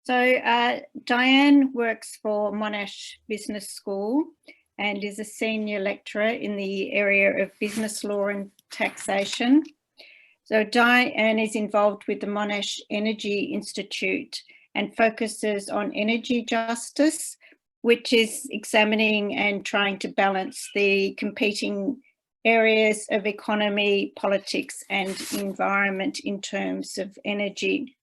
Diane works for Monash Business School and is a senior lecturer in the area of business law and taxation. So Diane is involved with the Monash Energy Institute and focuses on energy justice, which is examining and trying to balance the competing areas of economy, politics and environment in terms of energy.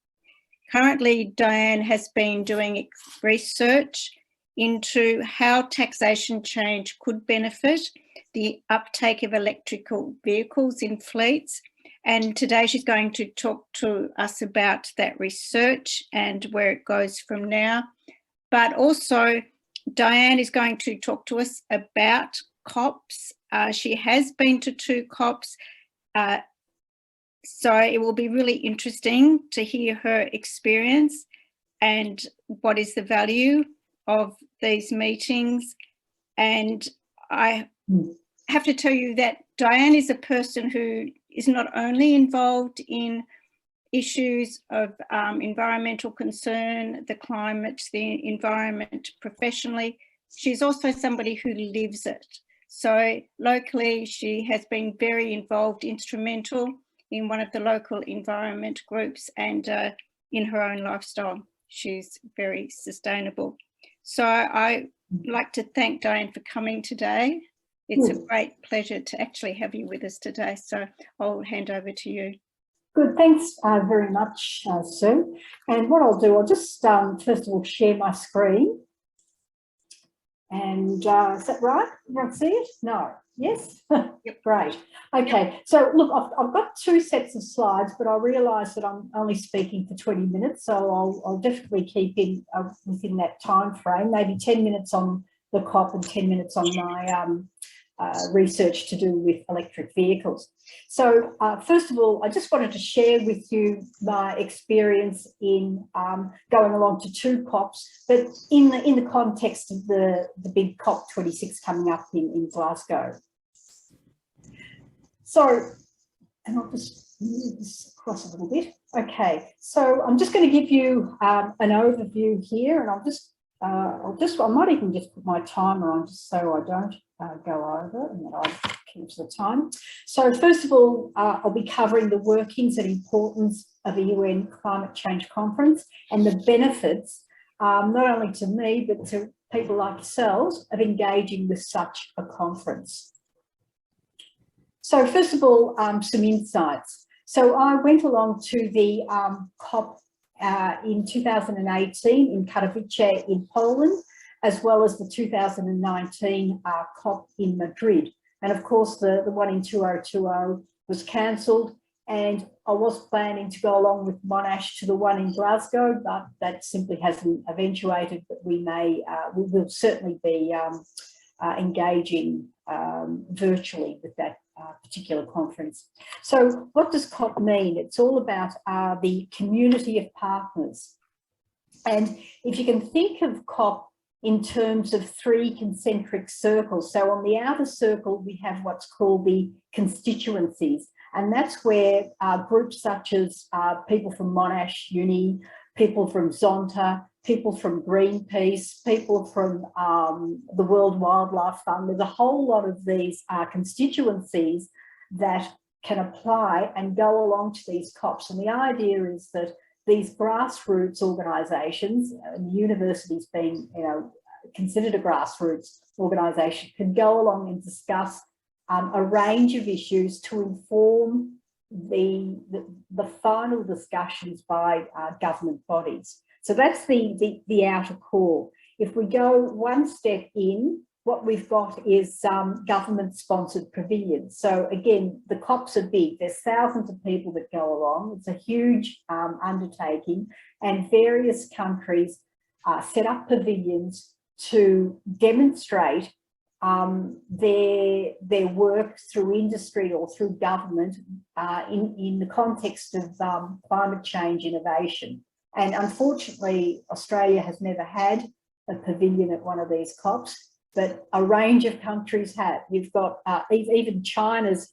Currently, Diane has been doing research into how taxation change could benefit the uptake of electrical vehicles in fleets. And today she's going to talk to us about that research and where it goes from now. But also, Diane is going to talk to us about COPs. She has been to 2 COPs. So it will be really interesting to hear her experience and what is the value of these meetings. And I have to tell you that Diane is a person who is not only involved in issues of environmental concern, the climate, the environment professionally, she's also somebody who lives it. So locally, she has been very involved, instrumental in one of the local environment groups, and in her own lifestyle, she's very sustainable. So I'd like to thank Diane for coming today. It's a great pleasure to actually have you with us today. So I'll hand over to you. Good, thanks very much, Sue. And what I'll do, I'll just first of all share my screen. And is that right? Everyone see it? No. Yes? Yep. Great. Okay, yep. So look, I've got 2 sets of slides, but I realise that I'm only speaking for 20 minutes, so I'll definitely keep in within that time frame, maybe 10 minutes on the COP and 10 minutes on my research to do with electric vehicles. So first of all, I just wanted to share with you my experience in going along to 2 COPs, but in the context of the big COP26 coming up in Glasgow. So, and I'll just move this across a little bit. Okay, so I'm just going to give you an overview here, and I might even just put my timer on just so I don't go over and that I keep to the time. So first of all, I'll be covering the workings and importance of a UN climate change conference and the benefits, not only to me, but to people like yourselves, of engaging with such a conference. So first of all, some insights. So I went along to the COP in 2018 in Katowice in Poland, as well as the 2019 COP in Madrid. And of course, the one in 2020 was cancelled, and I was planning to go along with Monash to the one in Glasgow, but that simply hasn't eventuated. But we will certainly be engaging virtually with that particular conference. So what does COP mean? It's all about the community of partners. And if you can think of COP in terms of 3 concentric circles. So on the outer circle, we have what's called the constituencies. And that's where groups such as people from Monash Uni, people from Zonta, people from Greenpeace, people from the World Wildlife Fund. There's a whole lot of these constituencies that can apply and go along to these COPs. And the idea is that these grassroots organisations, and universities being, considered a grassroots organisation, can go along and discuss a range of issues to inform the final discussions by government bodies. So that's the outer core. If we go one step in, what we've got is government-sponsored pavilions. So again, the COPs are big. There's thousands of people that go along. It's a huge undertaking, and various countries set up pavilions to demonstrate their work through industry or through government in the context of climate change innovation. And unfortunately, Australia has never had a pavilion at one of these COPs, but a range of countries have. You've got even China's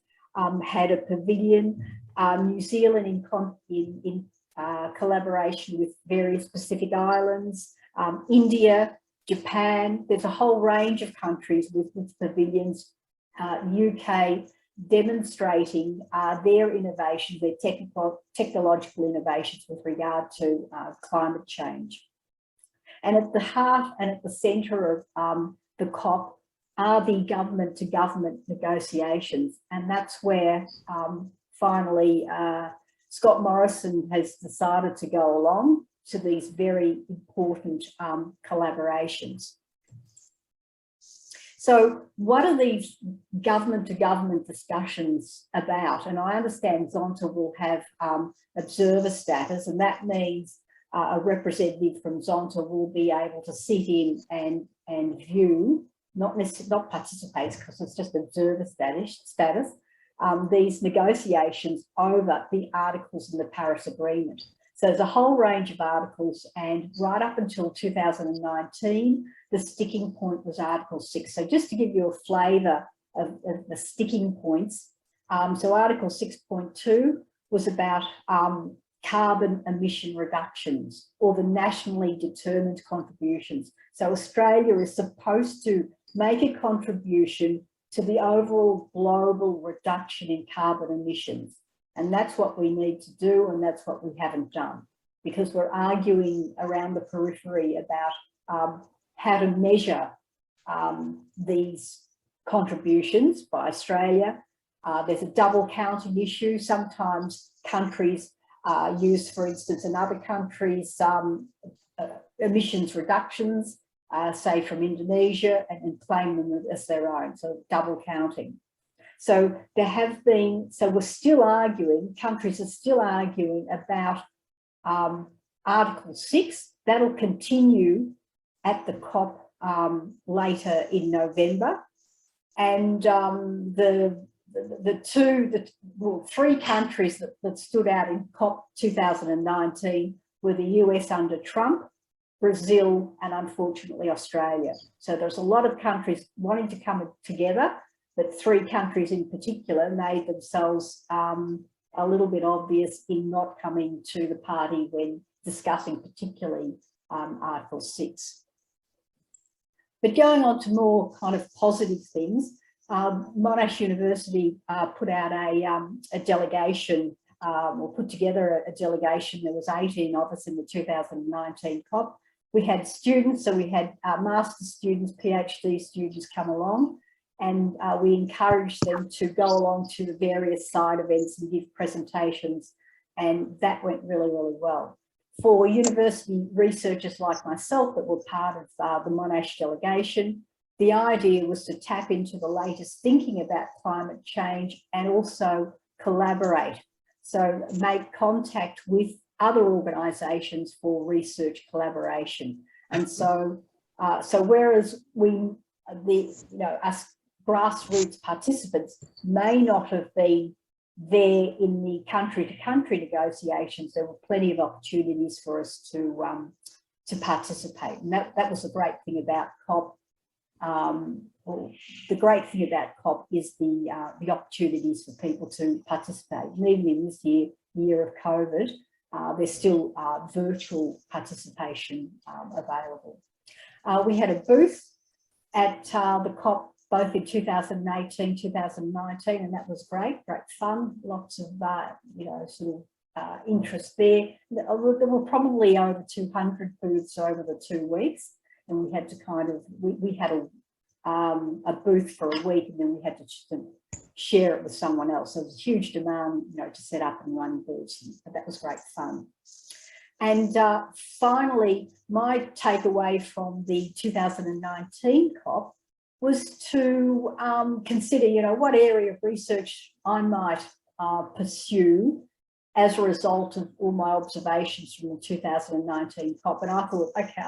had a pavilion. New Zealand in collaboration with various Pacific islands, India, Japan. There's a whole range of countries with pavilions, UK, demonstrating their innovations, their technological innovations with regard to climate change. And at the heart and at the centre of the COP are the government-to-government negotiations. And that's where finally Scott Morrison has decided to go along to these very important collaborations. So what are these government-to-government discussions about? And I understand Zonta will have observer status, and that means a representative from Zonta will be able to sit in and view, not participate, because it's just observer status, these negotiations over the articles in the Paris Agreement. So there's a whole range of articles, and right up until 2019, the sticking point was Article 6. So just to give you a flavour of the sticking points, so Article 6.2 was about carbon emission reductions, or the nationally determined contributions. So Australia is supposed to make a contribution to the overall global reduction in carbon emissions. And that's what we need to do, and that's what we haven't done, because we're arguing around the periphery about how to measure these contributions by Australia. There's a double counting issue. Sometimes countries use, for instance, in other countries, emissions reductions, say from Indonesia, and claim them as their own, so double counting. So there have been, so we're still arguing, countries are still arguing about Article 6. That'll continue at the COP later in November. And three countries that stood out in COP 2019 were the US under Trump, Brazil, and unfortunately Australia. So there's a lot of countries wanting to come together, but three countries in particular made themselves a little bit obvious in not coming to the party when discussing particularly Article 6. But going on to more kind of positive things, Monash University put out a delegation, or put together a delegation. There was 18 of us in the 2019 COP. We had students, so we had master's students, PhD students come along, and we encouraged them to go along to the various side events and give presentations, and that went really, really well. For university researchers like myself that were part of the Monash delegation, the idea was to tap into the latest thinking about climate change and also collaborate. So make contact with other organisations for research collaboration. And so, whereas us grassroots participants may not have been there in the country-to-country negotiations, there were plenty of opportunities for us to participate. And that was the great thing about COP. The great thing about COP is the opportunities for people to participate. And even in this year of COVID, there's still virtual participation available. We had a booth at the COP both in 2018, 2019, and that was great fun, lots of interest there. There were probably over 200 booths over the 2 weeks, and we had to we had a booth for a week, and then we had to share it with someone else. So there was a huge demand, to set up and run booths, and that was great fun. And finally, my takeaway from the 2019 COP was to consider, what area of research I might pursue as a result of all my observations from the 2019 COP. And I thought, okay,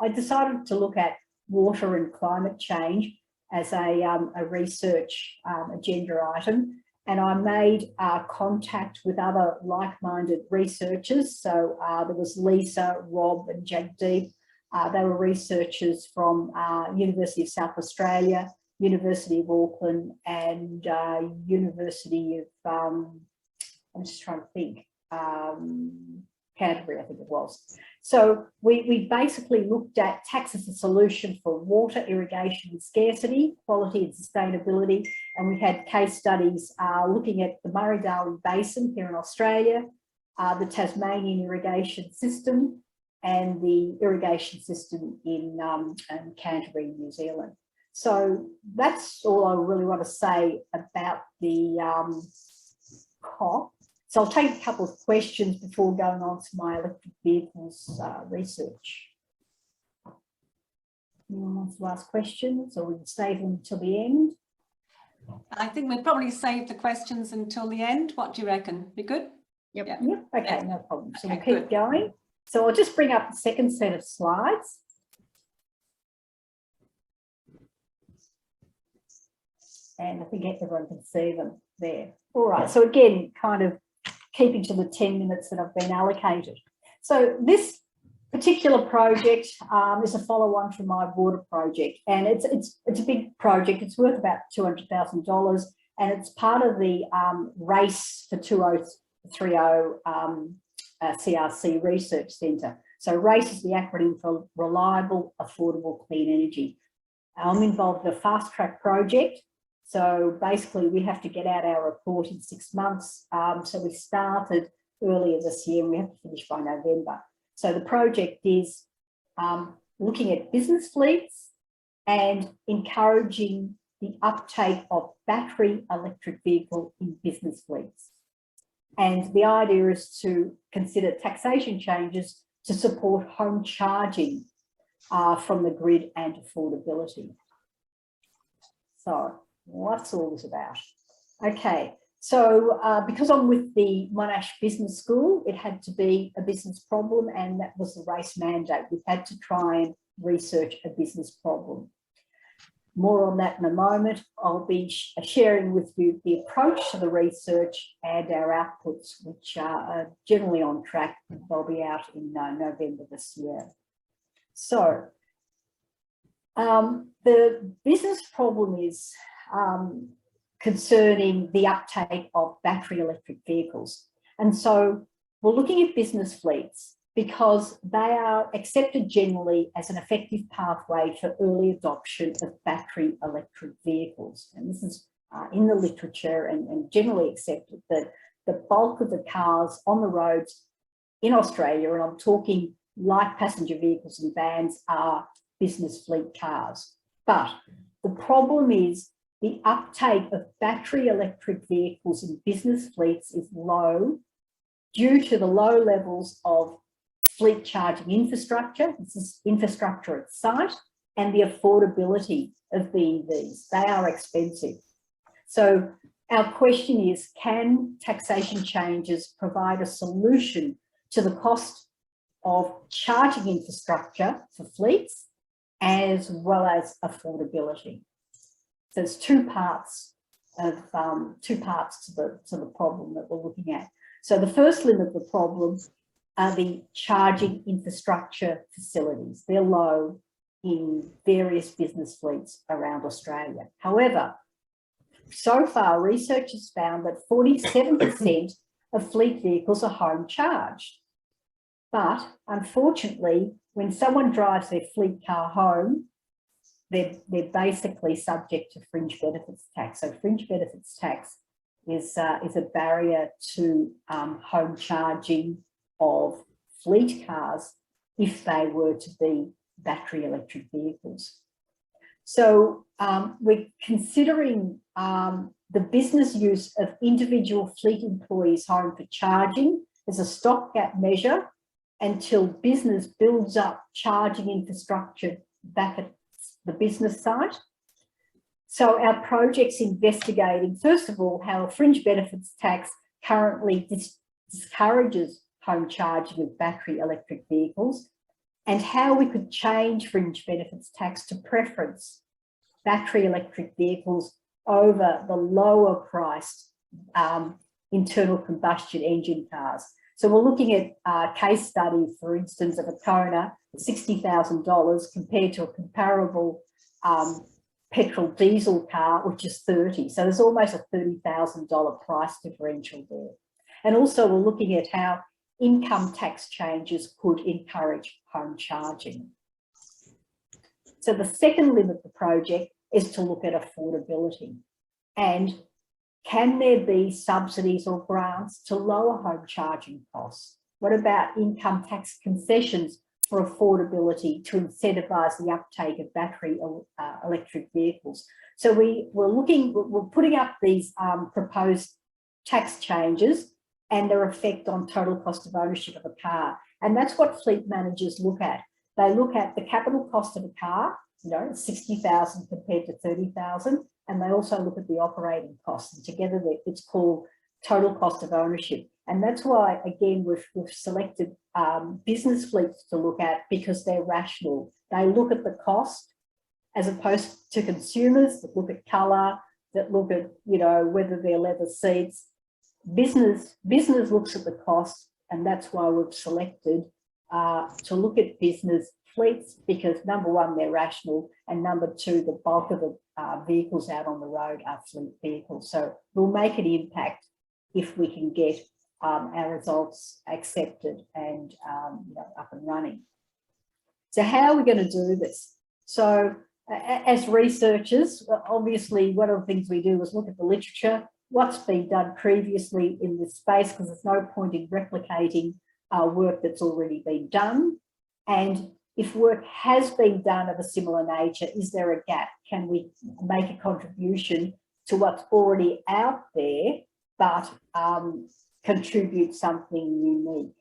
I decided to look at water and climate change as a research agenda item. And I made contact with other like-minded researchers. So there was Lisa, Rob and Jagdeep. They were researchers from University of South Australia, University of Auckland and University of, I'm just trying to think, Canterbury, I think it was. So we basically looked at tax as a solution for water, irrigation and scarcity, quality and sustainability. And we had case studies looking at the Murray-Darling Basin here in Australia, the Tasmanian irrigation system, and the irrigation system in Canterbury, New Zealand. So that's all I really want to say about the COP. So I'll take a couple of questions before going on to my electric vehicles research. Anyone wants to ask questions, or we can save them until the end? I think we'll probably save the questions until the end. What do you reckon? Be good? Yep. Yep. Okay, no problem. So Okay, we'll keep going. So I'll just bring up the second set of slides. And I think everyone can see them there. All right, so again, kind of keeping to the 10 minutes that have been allocated. So this particular project is a follow-on from my water project, and it's a big project. It's worth about $200,000, and it's part of the Race for 2030 CRC Research Centre. So RACE is the acronym for Reliable, Affordable, Clean Energy. I'm involved in a fast-track project. So basically, we have to get out our report in 6 months. So we started earlier this year, and we have to finish by November. So the project is looking at business fleets and encouraging the uptake of battery electric vehicle in business fleets. And the idea is to consider taxation changes to support home charging from the grid and affordability. So what's all this about? Okay, so because I'm with the Monash Business School, it had to be a business problem, and that was the RACE mandate. We had to try and research a business problem. More on that in a moment. I'll be sharing with you the approach to the research and our outputs, which are generally on track. They'll be out in November this year. So the business problem is concerning the uptake of battery electric vehicles. And so we're looking at business fleets because they are accepted generally as an effective pathway for early adoption of battery electric vehicles. And this is in the literature and generally accepted that the bulk of the cars on the roads in Australia, and I'm talking light passenger vehicles and vans, are business fleet cars. But the problem is the uptake of battery electric vehicles in business fleets is low due to the low levels of fleet charging infrastructure. This is infrastructure at site, and the affordability of BEVs. They are expensive. So our question is, can taxation changes provide a solution to the cost of charging infrastructure for fleets as well as affordability? So there's two parts to the problem that we're looking at. So the first limb of the problem are the charging infrastructure facilities. They're low in various business fleets around Australia. However, so far research has found that 47% of fleet vehicles are home charged. But unfortunately, when someone drives their fleet car home, they're basically subject to fringe benefits tax. So fringe benefits tax is a barrier to home charging of fleet cars if they were to be battery electric vehicles. So we're considering the business use of individual fleet employees home for charging as a stopgap measure until business builds up charging infrastructure back at the business site. So our project's investigating, first of all, how a fringe benefits tax currently discourages home charging of battery electric vehicles, and how we could change fringe benefits tax to preference battery electric vehicles over the lower priced internal combustion engine cars. So we're looking at a case study, for instance, of a Kona, $60,000 compared to a comparable petrol diesel car, which is $30,000. So there's almost a $30,000 price differential there. And also we're looking at how income tax changes could encourage home charging. So the second limb of the project is to look at affordability. And can there be subsidies or grants to lower home charging costs? What about income tax concessions for affordability to incentivise the uptake of battery electric vehicles? So we're putting up these proposed tax changes and their effect on total cost of ownership of a car. And that's what fleet managers look at. They look at the capital cost of a car, 60,000 compared to 30,000. And they also look at the operating costs, and together it's called total cost of ownership. And that's why, again, we've selected business fleets to look at, because they're rational. They look at the cost as opposed to consumers that look at colour, that look at, whether they're leather seats. Business looks at the cost, and that's why we've selected to look at business fleets, because number one, they're rational, and number two, the bulk of the vehicles out on the road are fleet vehicles. So we'll make an impact if we can get our results accepted and up and running. So how are we going to do this? So as researchers, obviously one of the things we do is look at the literature, what's been done previously in this space, because there's no point in replicating work that's already been done. And if work has been done of a similar nature, is there a gap? Can we make a contribution to what's already out there, but contribute something unique?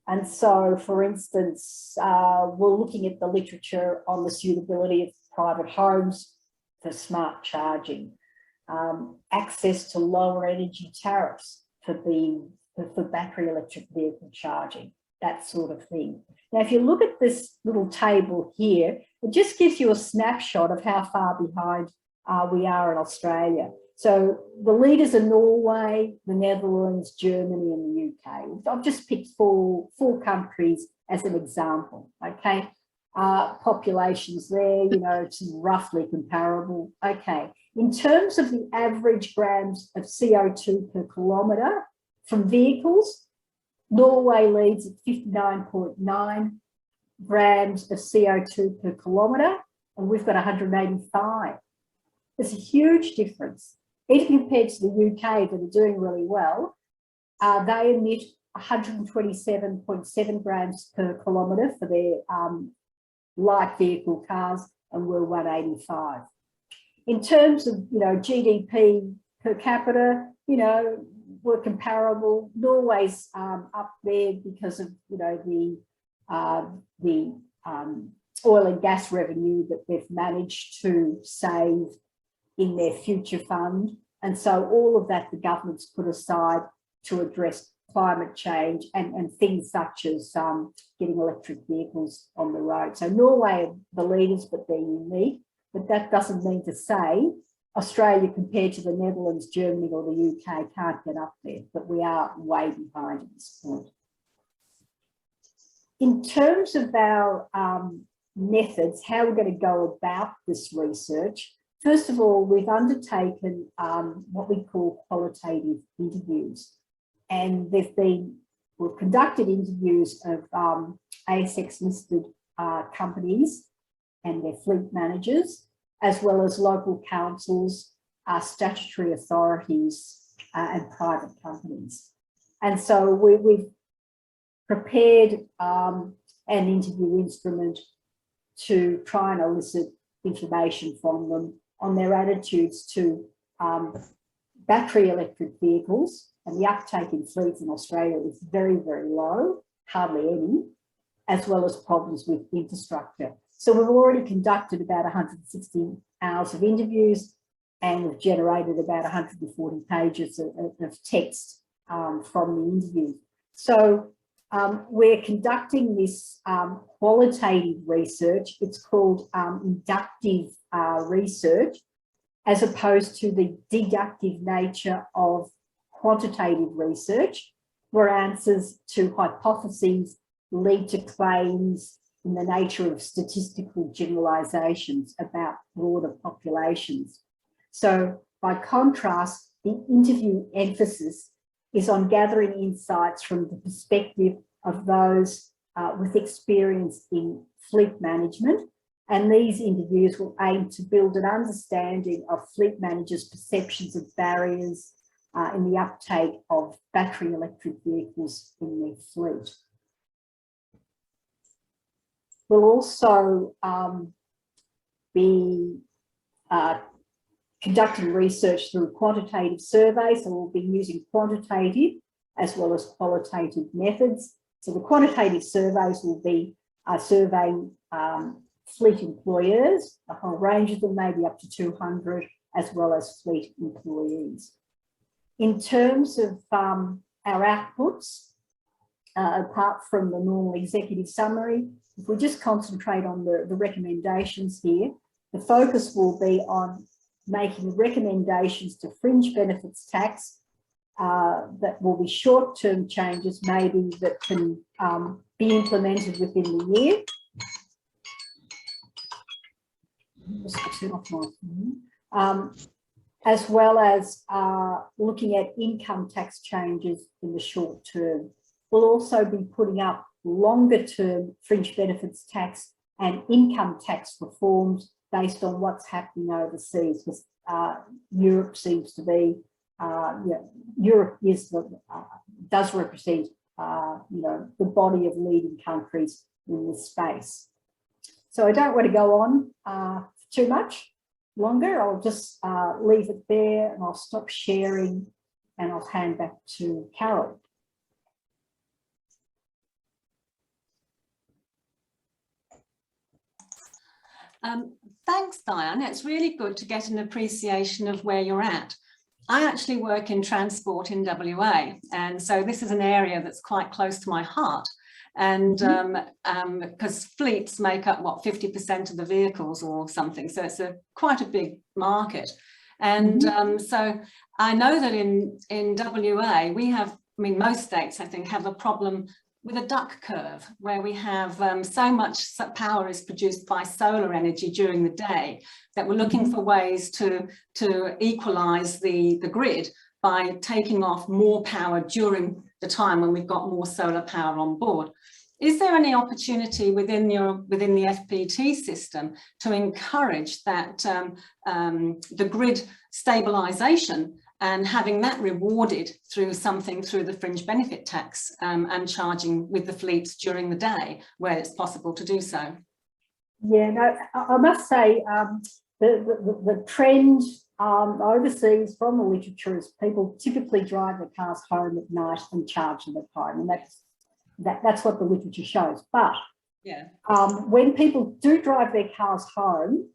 And so, for instance, we're looking at the literature on the suitability of private homes for smart charging, access to lower energy tariffs for battery electric vehicle charging, that sort of thing. Now, if you look at this little table here, it just gives you a snapshot of how far behind we are in Australia. So the leaders are Norway, the Netherlands, Germany, and the UK. I've just picked four countries as an example, okay? Populations there, it's roughly comparable. Okay, in terms of the average grams of CO2 per kilometre from vehicles, Norway leads at 59.9 grams of CO2 per kilometre, and we've got 185. There's a huge difference. Even compared to the UK, that are doing really well, they emit 127.7 grams per kilometre for their light vehicle cars, and we're 185. In terms of GDP per capita, we're comparable. Norway's up there because of the oil and gas revenue that they've managed to save in their future fund. And so all of that the government's put aside to address climate change and things such as getting electric vehicles on the road. So Norway are the leaders, but they're unique. But that doesn't mean to say Australia compared to the Netherlands, Germany or the UK can't get up there, but we are way behind at this point. In terms of our methods, how we're going to go about this research, first of all, we've undertaken what we call qualitative interviews. And we've conducted interviews of ASX-listed companies and their fleet managers, as well as local councils, statutory authorities, and private companies. And so we've prepared an interview instrument to try and elicit information from them on their attitudes to battery electric vehicles, and the uptake in fleets in Australia is very, very low, hardly any, as well as problems with infrastructure. So we've already conducted about 160 hours of interviews, and we've generated about 140 pages of text from the interviews. So we're conducting this qualitative research. It's called inductive research, as opposed to the deductive nature of quantitative research, where answers to hypotheses lead to claims in the nature of statistical generalizations about broader populations. So by contrast, the interview emphasis is on gathering insights from the perspective of those with experience in fleet management. And these interviews will aim to build an understanding of fleet managers' perceptions of barriers in the uptake of battery electric vehicles in their fleet. We'll also be conducting research through quantitative surveys, so we'll be using quantitative as well as qualitative methods. So the quantitative surveys will be surveying fleet employers, a whole range of them, maybe up to 200, as well as fleet employees. In terms of our outputs, apart from the normal executive summary, if we just concentrate on the recommendations here, the focus will be on making recommendations to fringe benefits tax that will be short-term changes, maybe that can be implemented within the year. Just turn off my phone. As well as looking at income tax changes in the short term. We'll also be putting up longer term fringe benefits tax and income tax reforms based on what's happening overseas, because Europe seems to be, Europe is does represent the body of leading countries in this space. So I don't want to go on too much longer. I'll just leave it there and I'll stop sharing and I'll hand back to Carol. Thanks, Diane. It's really good to get an appreciation of where you're at. I actually work in transport in WA, and so this is an area that's quite close to my heart. And because fleets make up, what, 50% of the vehicles or something, so it's quite a big market. And so I know that in WA we have, I mean, most states I think have a problem with a duck curve, where we have so much power is produced by solar energy during the day that we're looking for ways to equalise the grid by taking off more power during the time when we've got more solar power on board. Is there any opportunity within the FPT system to encourage that the grid stabilisation and having that rewarded through something through the fringe benefit tax and charging with the fleets during the day where it's possible to do so? Yeah, no, I must say the trend overseas from the literature is people typically drive their cars home at night and charge them at home, and that's what the literature shows. But yeah, when people do drive their cars home,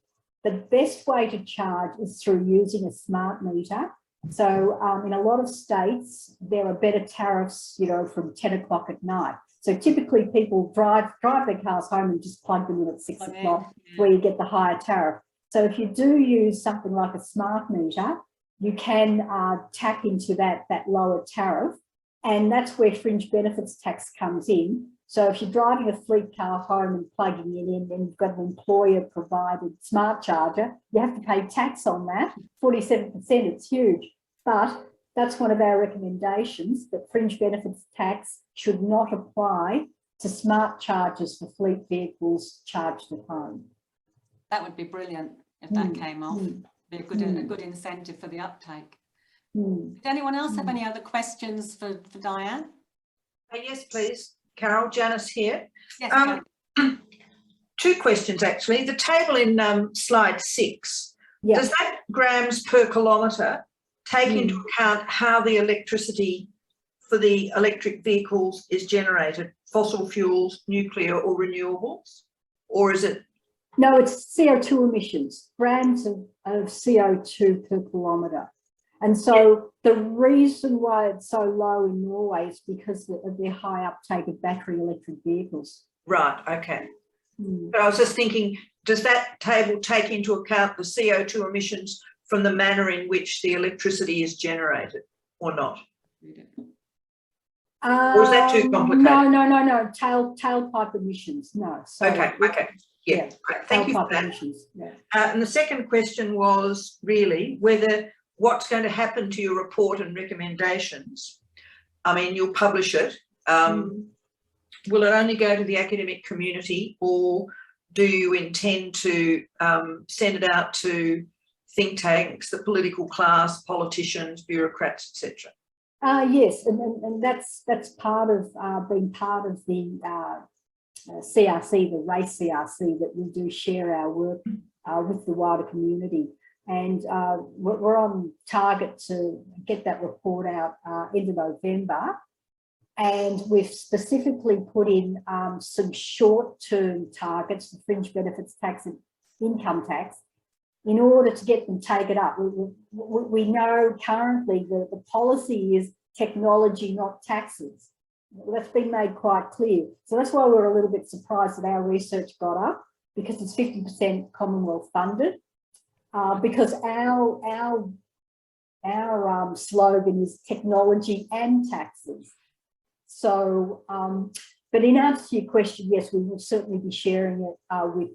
the best way to charge is through using a smart meter. So in a lot of states, there are better tariffs, from 10 o'clock at night. So typically people drive their cars home and just plug them in at 6 o'clock, where you get the higher tariff. So if you do use something like a smart meter, you can tap into that lower tariff. And that's where fringe benefits tax comes in. So if you're driving a fleet car home and plugging it in, and you've got an employer-provided smart charger, you have to pay tax on that, 47%, it's huge. But that's one of our recommendations, that fringe benefits tax should not apply to smart chargers for fleet vehicles charged at home. That would be brilliant if that came off. Be a good incentive for the uptake. Did anyone else have any other questions for Diane? Yes, please. Carol, Janice here. Yes, two questions, actually. The table in slide 6, does that grams per kilometre take into account how the electricity for the electric vehicles is generated, fossil fuels, nuclear or renewables? Or is it? No, it's CO2 emissions, grams of CO2 per kilometre. And so the reason why it's so low in Norway is because of their high uptake of battery electric vehicles. Right, okay. But I was just thinking, does that table take into account the CO2 emissions from the manner in which the electricity is generated or not? Or is that too complicated? No. Tailpipe emissions, no. So, okay. Yeah. Thank you for that. Emissions, and the second question was really whether what's going to happen to your report and recommendations I mean, you'll publish it. Will it only go to the academic community, or do you intend to send it out to think tanks, the political class, politicians, bureaucrats, etc.? Yes, and that's part of being part of the CRC, the race CRC, that we do share our work with the wider community. And we're on target to get that report out into November. And we've specifically put in some short-term targets for fringe benefits tax and income tax in order to get them taken up. We know currently the policy is technology, not taxes. That's been made quite clear. So that's why we're a little bit surprised that our research got up, because it's 50% Commonwealth funded, because our slogan is technology and taxes. So, but in answer to your question, yes, we will certainly be sharing it with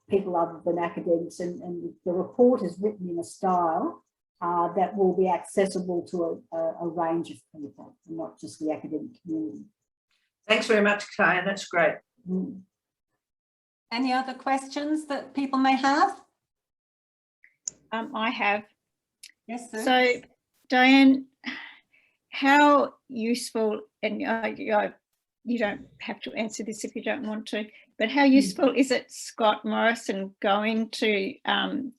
people other than academics, and the report is written in a style that will be accessible to a range of people, not just the academic community. Thanks very much, Diane. That's great. Any other questions that people may have? I have. Yes, sir. So, Diane, how useful, and you don't have to answer this if you don't want to, but how useful is it Scott Morrison going to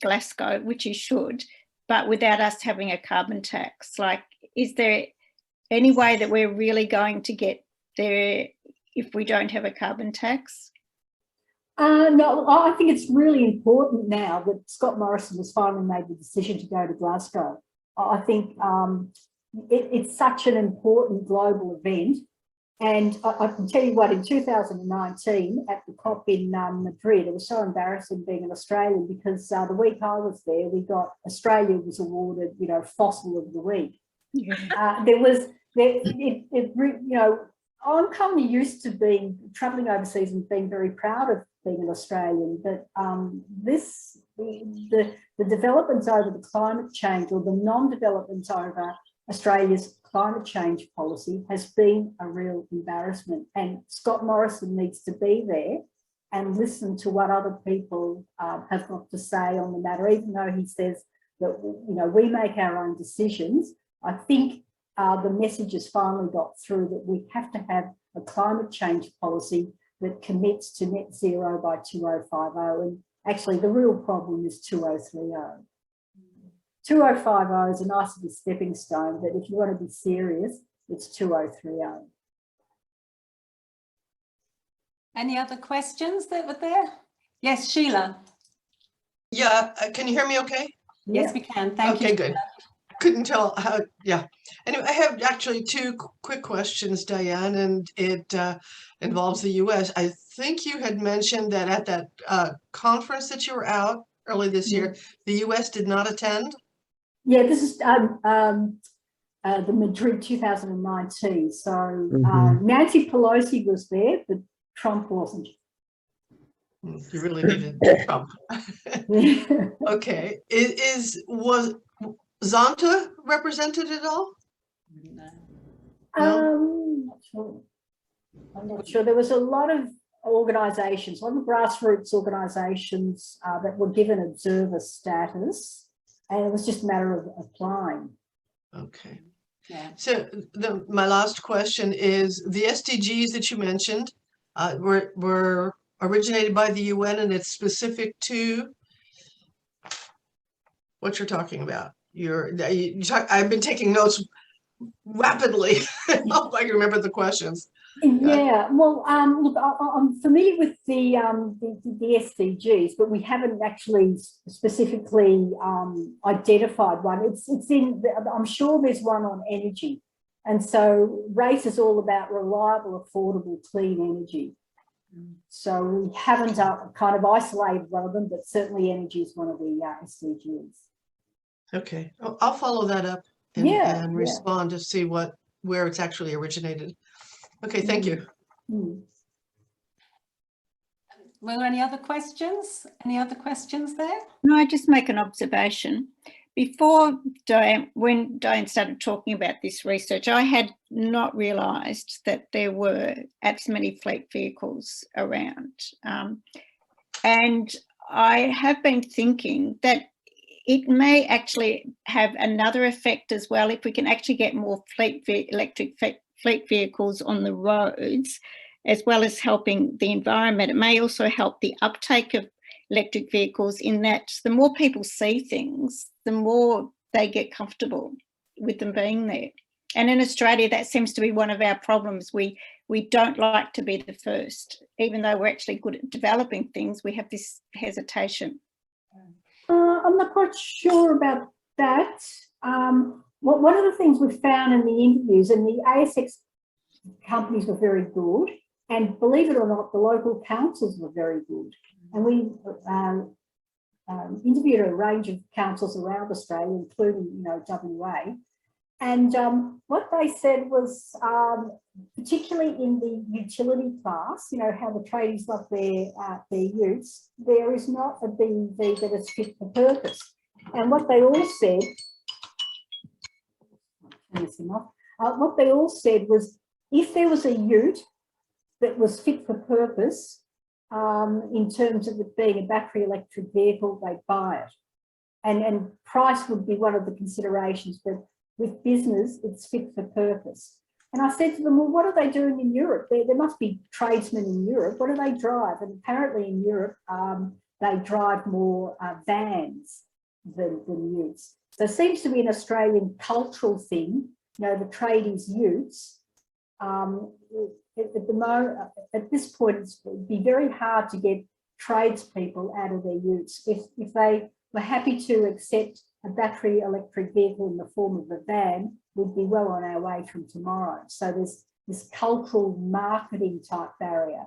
Glasgow, which he should, but without us having a carbon tax? Like, is there any way that we're really going to get there if we don't have a carbon tax? No, I think it's really important now that Scott Morrison has finally made the decision to go to Glasgow. I think it's such an important global event. And I can tell you what, in 2019 at the COP in Madrid, it was so embarrassing being an Australian, because the week I was there, Australia was awarded, Fossil of the Week. Yeah. I'm kind of used to travelling overseas and being very proud of being an Australian, but the developments over the climate change, or the non-developments over Australia's climate change policy, has been a real embarrassment. And Scott Morrison needs to be there and listen to what other people have got to say on the matter, even though he says that, we make our own decisions. I think the message has finally got through that we have to have a climate change policy that commits to net zero by 2050. And actually, the real problem is 2030. 2050 is a nice little stepping stone, but if you want to be serious, it's 2030. Any other questions that were there? Yes, Sheila. Yeah, can you hear me okay? Yes, we can. Thank you. Okay, good. Couldn't tell how, yeah. Anyway, I have actually two quick questions, Diane, and it involves the US. I think you had mentioned that at that conference that you were out early this year, the US did not attend? Yeah, this is the Madrid 2019. So Nancy Pelosi was there, but Trump wasn't. You really needed Trump. Okay. Was Zonta represented at all? No? I'm not sure. There was a lot of organisations, a lot of grassroots organisations that were given observer status, and it was just a matter of applying. Okay. Yeah. So my last question is, the SDGs that you mentioned were originated by the UN, and it's specific to what you're talking about. I've been taking notes rapidly. I hope I can remember the questions. Yeah, well, look, I'm familiar with the SDGs, but we haven't actually specifically identified one. It's in. I'm sure there's one on energy, and so RACE is all about reliable, affordable, clean energy. So we haven't kind of isolated one of them, but certainly energy is one of the SDGs. Okay, I'll follow that up and respond to see where it's actually originated. Okay, thank you. Were there any other questions? Any other questions there? No, I just make an observation. Before Diane, when Diane started talking about this research, I had not realised that there were as many fleet vehicles around. And I have been thinking that it may actually have another effect as well if we can actually get more electric fleet vehicles on the roads, as well as helping the environment. It may also help the uptake of electric vehicles in that the more people see things, the more they get comfortable with them being there. And in Australia, that seems to be one of our problems. We don't like to be the first. Even though we're actually good at developing things, we have this hesitation. I'm not quite sure about that. One of the things we found in the interviews, and the ASX companies were very good, and believe it or not, the local councils were very good. And we interviewed a range of councils around Australia, including, WA. And what they said was, particularly in the utility class, how the tradies love their utes, there is not a BEV that is fit for purpose. And what they all said, was, if there was a ute that was fit for purpose, in terms of it being a battery electric vehicle, they'd buy it. And price would be one of the considerations, but with business, it's fit for purpose. And I said to them, well, what are they doing in Europe? There must be tradesmen in Europe. What do they drive? And apparently in Europe, they drive more vans than utes. So it seems to be an Australian cultural thing, the tradies' utes. At this point, it'd be very hard to get tradespeople out of their utes. If they were happy to accept a battery electric vehicle in the form of a van, we'd be well on our way from tomorrow. So there's this cultural marketing type barrier.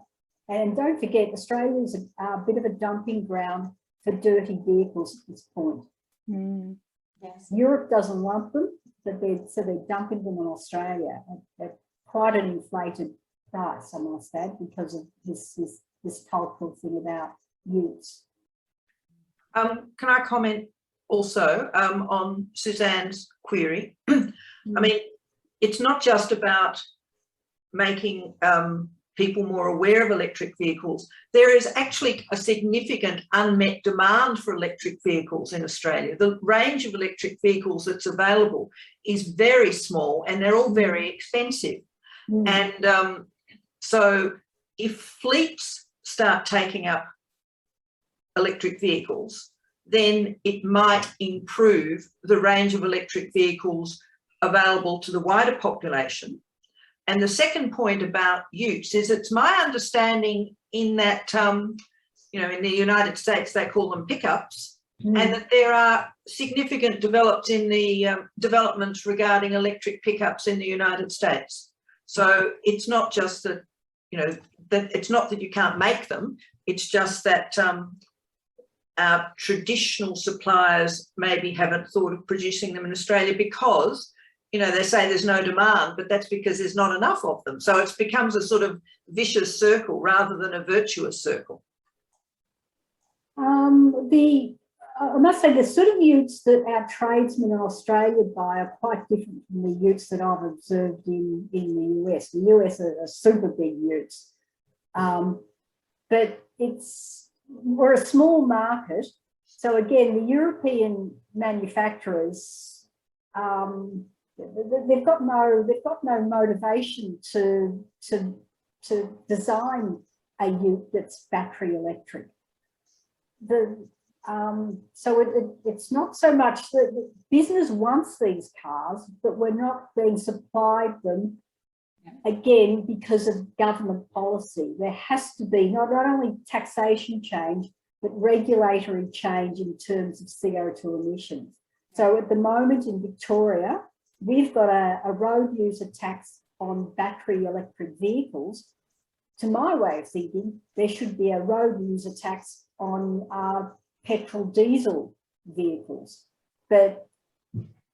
And don't forget, Australia is a bit of a dumping ground for dirty vehicles at this point. Mm. Yes. Europe doesn't want them, so they're dumping them in Australia at quite an inflated price, I must add, because of this cultural thing about utes. Can I comment also on Suzanne's query? I mean, it's not just about making people more aware of electric vehicles. There is actually a significant unmet demand for electric vehicles in Australia. The range of electric vehicles that's available is very small and they're all very expensive. And so if fleets start taking up electric vehicles, then it might improve the range of electric vehicles available to the wider population. And the second point about utes is, it's my understanding in that, in the United States, they call them pickups, and that there are significant developments regarding electric pickups in the United States. So it's not just that, it's not that you can't make them, it's just that our traditional suppliers maybe haven't thought of producing them in Australia because, they say there's no demand, but that's because there's not enough of them. So it becomes a sort of vicious circle rather than a virtuous circle. I must say the sort of utes that our tradesmen in Australia buy are quite different from the utes that I've observed in the US. The US are super big utes. But we're a small market. So again, the European manufacturers, they've got no motivation to design a ute that's battery electric. So it's not so much that the business wants these cars, but we're not being supplied them, again, because of government policy. There has to be not only taxation change, but regulatory change in terms of CO2 emissions. So at the moment in Victoria, we've got a road user tax on battery electric vehicles. To my way of thinking, there should be a road user tax on petrol diesel vehicles. But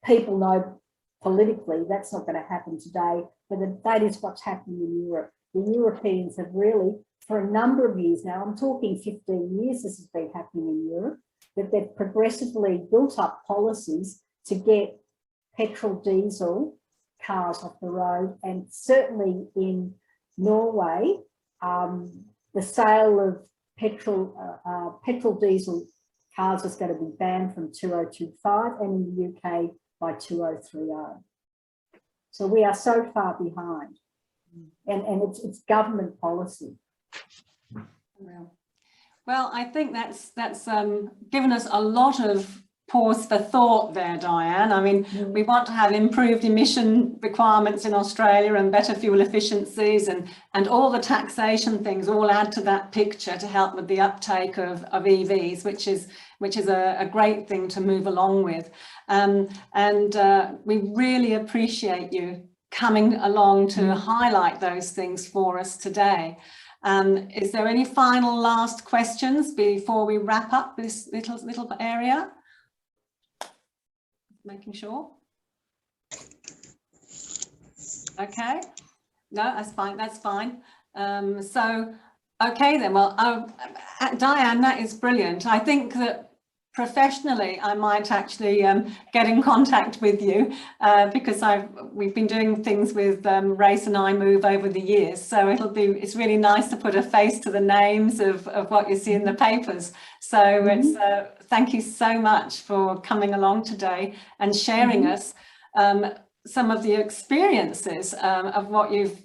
people know politically that's not going to happen today, but that is what's happening in Europe. The Europeans have really, for a number of years now, I'm talking 15 years this has been happening in Europe, that they've progressively built up policies to get petrol diesel cars off the road, and certainly in Norway, the sale of petrol diesel cars is going to be banned from 2025, and in the UK by 2030. So we are so far behind, and it's government policy. Well, I think that's given us a lot of pause for thought there, Diane. I mean, we want to have improved emission requirements in Australia and better fuel efficiencies, and all the taxation things all add to that picture to help with the uptake of EVs, which is a great thing to move along with. We really appreciate you coming along to highlight those things for us today. Is there any final last questions before we wrap up this little area? Making sure. Okay, no, that's fine. So, okay then, well, Diane, that is brilliant. I think that professionally I might actually get in contact with you because we've been doing things with Race and I Move over the years, so it's really nice to put a face to the names of what you see in the papers. So it's thank you so much for coming along today and sharing us some of the experiences of what you've